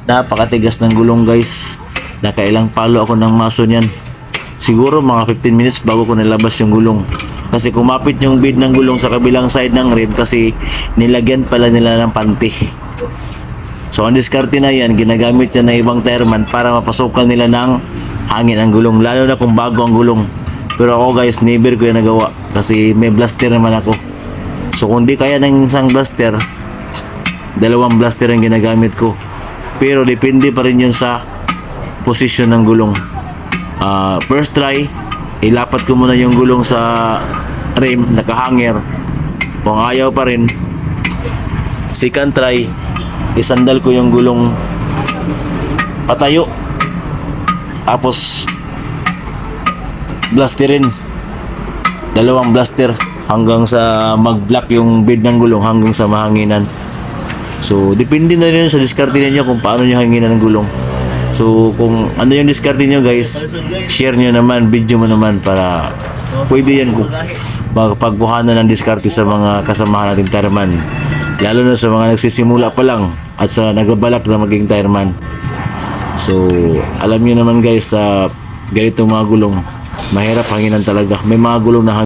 Napakatigas ng gulong guys. Nakailang palo ako ng maso niyan. Siguro mga 15 minutes bago ko nilabas yung gulong. Kasi kumapit yung bid ng gulong sa kabilang side ng rim kasi nilagyan pala nila ng panty. So ang diskarte na yan, ginagamit yan ng ibang tireman para mapasukan nila ng hangin ang gulong. Lalo na kung bago ang gulong. Pero ako guys, never ko yan nagawa kasi may blaster naman ako. So kung di kaya ng isang blaster, dalawang blaster ang ginagamit ko. Pero depende pa rin yun sa posisyon ng gulong. First try, ilapat ko muna yung gulong sa rim, nakahanger. Kung ayaw pa rin, second try, isandal ko yung gulong patayo. Tapos blasterin. Dalawang blaster hanggang sa mag-block yung bid ng gulong hanggang sa mahanginan. So, depende na rin sa diskarte niyo kung paano niyo hanginan ng gulong. So, kung ano yung diskarte niyo guys, share niyo naman, video mo naman para pwede yan kung magpagkuhanan ng diskarte sa mga kasamahan nating tireman. Lalo na sa mga nagsisimula pa lang at sa nagbabalak na maging tireman. So, alam niyo naman guys, sa ganitong mga gulong, mahirap hanginan talaga. May mga gulong na